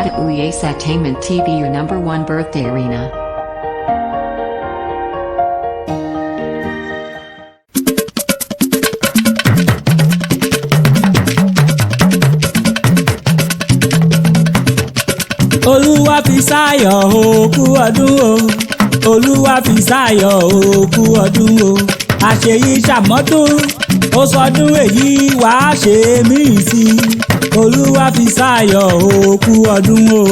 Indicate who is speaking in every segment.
Speaker 1: at Uyesatainment TV, your #1 birthday arena.
Speaker 2: Olúwa fi sáyọ̀ òkú ọdún o, Olúwa fi sáyọ̀ òkú ọdún o, àṣeyí ṣàmọ́dún ó sọdún èyí wàá ṣe míì sí i. Olúwa fi sáyọ̀ òkú ọdún o.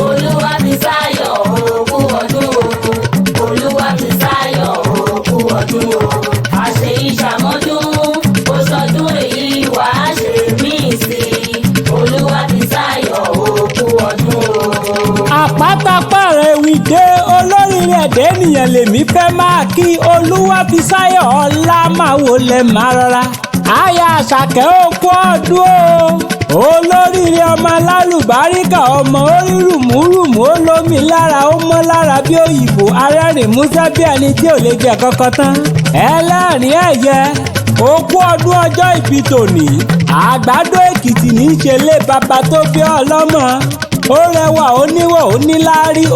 Speaker 3: Olúwa fi sáyọ̀ òkú ọdún o, Olúwa fi sáyọ̀ òkú ọdún o, àṣeyí ṣàmọ́dún ó sọdún èyí wàá ṣe míì sí i. Olúwa fi sáyọ̀ òkú ọdún o.
Speaker 2: Àpátápàrẹ̀ wíde olóríire ẹ̀dẹ́ ènìyàn lèmi fẹ́ máa kí. Olúwa fi sáyọ̀ ọlá máa wọlé máa rọra. Aya Àṣàkẹ́ òkú ọdún o. Olóríire ọmọ alálùbáríkà, ọmọ orí rùmúrùmú olómi lára, ó mọ́ lára bí òyìnbó, arẹ́rìn músẹ́ bí ẹni tí ò lè jẹ kankan tán. Ẹlẹ́rìn ẹ̀yẹ òkú ọdún ọjọ́ ìbí tòní. Àgbàdo Èkìtì ní í ṣe lé bàbá tó bí ọlọ́mọ. Ó rẹwà oníwọ̀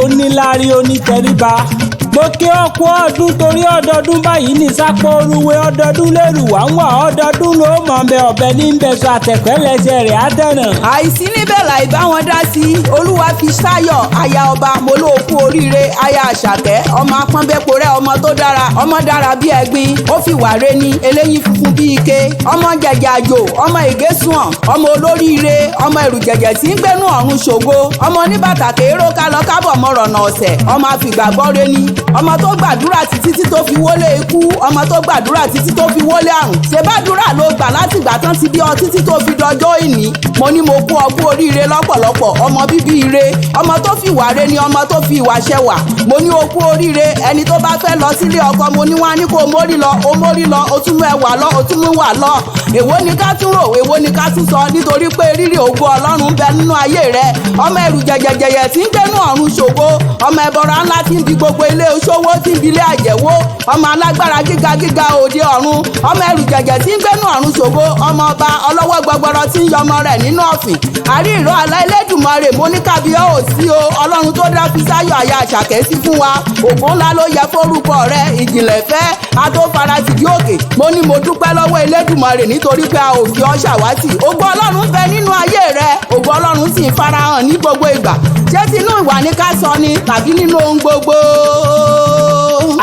Speaker 2: oníláárí onítẹríba. Mo kí ọkú ọdún torí ọdọọdún báyìí ní sápò orúwe, ọdọọdún lérù wá ń wà, ọdọọdún ló mọ̀ bẹ ọ̀bẹ ní bẹ̀sọ̀ àtẹ̀pẹ́ lẹ́sẹ̀ rẹ̀ á dẹ̀nà.
Speaker 4: Àìsí níbẹ̀ láì bá wọn dá sí. Olúwa fi sáyọ̀ aya ọba molóòkú oríire, aya Àṣàkẹ́ ọmọ apọ́nbẹ́po rẹ̀, ọmọ tó dára, ọmọ dára bí ẹ̀gbin, ó fi wà re ní eléyín funfun bí ike, ọmọ jẹ̀jẹ̀ àjò, ọmọ ìgésùn, ọmọ olóríire, ọmọ ẹ̀rù jẹ̀jẹ̀ tí ń gbénú ọ̀run ṣògo, ọmọ oníbàtà kééró kálọ̀ kábọ̀ mọ̀rọ̀nà ọ̀sẹ̀, ọmọ àfìgbàgbọ́ re ní, ọmọ tó gbàdúrà títí tó fi wọlé ikú, ọmọ tó gbàdúrà títí tó fi wọlé àrùn. Ṣèbádúrà ló gbà láti ìgbà tán ti bí ọ títí tó fi dọjọ́ ìní. Mo ní mo kú ọkú oríire lọ́pọ̀lọpọ̀, ọmọ bíbí ire, ọmọ tó fi ìwà re ni, ọmọ tó fi ìwà ṣẹwà. Mo ní o kú oríire. Ẹni tó bá fẹ́ lọ sílé ọkọ, mo ní wá ní kó o mórí lọ, o mórí lọ, o tún mú ẹwà lọ, o tún mú wà lọ. Èwo ni ká tún rò, èwo ni ká tún sọ, nítorí pé rírì ògo Ọlọ́run ń bẹ nínú ayé rẹ. Ọmọ ẹrù jẹjẹjẹyẹ tí ń gbénú ọ̀run ṣògo, ọmọ ẹbọra ńlá tí ń di gbogbo ilé oṣòwò, tí ń di ilé àjẹwò, ọmọ alágbára gíga òde ọ̀run, ọmọ ẹrù jẹjẹ tí ń gbénú ọ̀run ṣògo, ọmọ ọba ọlọ́wọ́ gbọgbọrọ tí ń yọmọ rẹ̀ nínú ọ̀fìn. Àrí ìró alá Elédùmarè, mo ní kábíyá ò sí o, Ọlọ́run tó dá fi sáyọ̀ aya Àṣàkẹ́ sí fún wa. Ògo ńlá ló yẹ fórúkọ rẹ̀, ìjìnlẹ̀ fẹ́ atófarasìdí òkè. Mo ní mo dúpẹ́ lọ́wọ́ Elédùmarè nítorí pé a ò fi ọ́ ṣàwátì. Ògo Ọlọ́run bẹ nínú ayé rẹ, ògo Ọlọ́run sì ń farahàn ní gbogbo ìgbà. Ṣé tinú ìwà ní ká sọ ni tàbí nínú ohun gbogbo?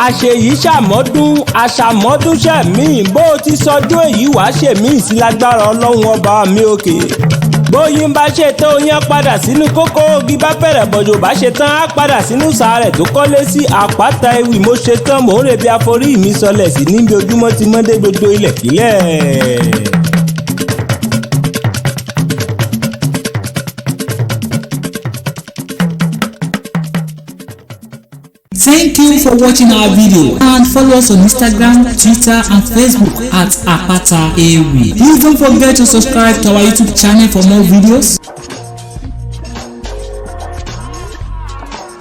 Speaker 2: Àṣeyí ṣàmọ́dún àṣàmọ́dún ṣẹ̀mí, bó o ti sọdún èyí wàá ṣèmí sí lágbára Ọlọ́run ọba mi òkè. Bóyin bá ṣe tán oyin padà sínú kókó, ogi bá bẹ̀rẹ̀ bọ̀jọ̀ bá ṣe tán á padà sínú sàárẹ̀ tó kọ́lé sí. Àpáta ewì mo ṣe tán, mò ń rebi àforí mi sọlẹ̀ sí níbi ojúmọ́ ti mọ́dé gbogbo ilẹ̀kílẹ̀.
Speaker 5: Thank you for watching our video and follow us on Instagram, Twitter and Facebook at Apata Ewi. Please don't forget to subscribe to our YouTube channel for more videos.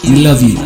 Speaker 5: We love you.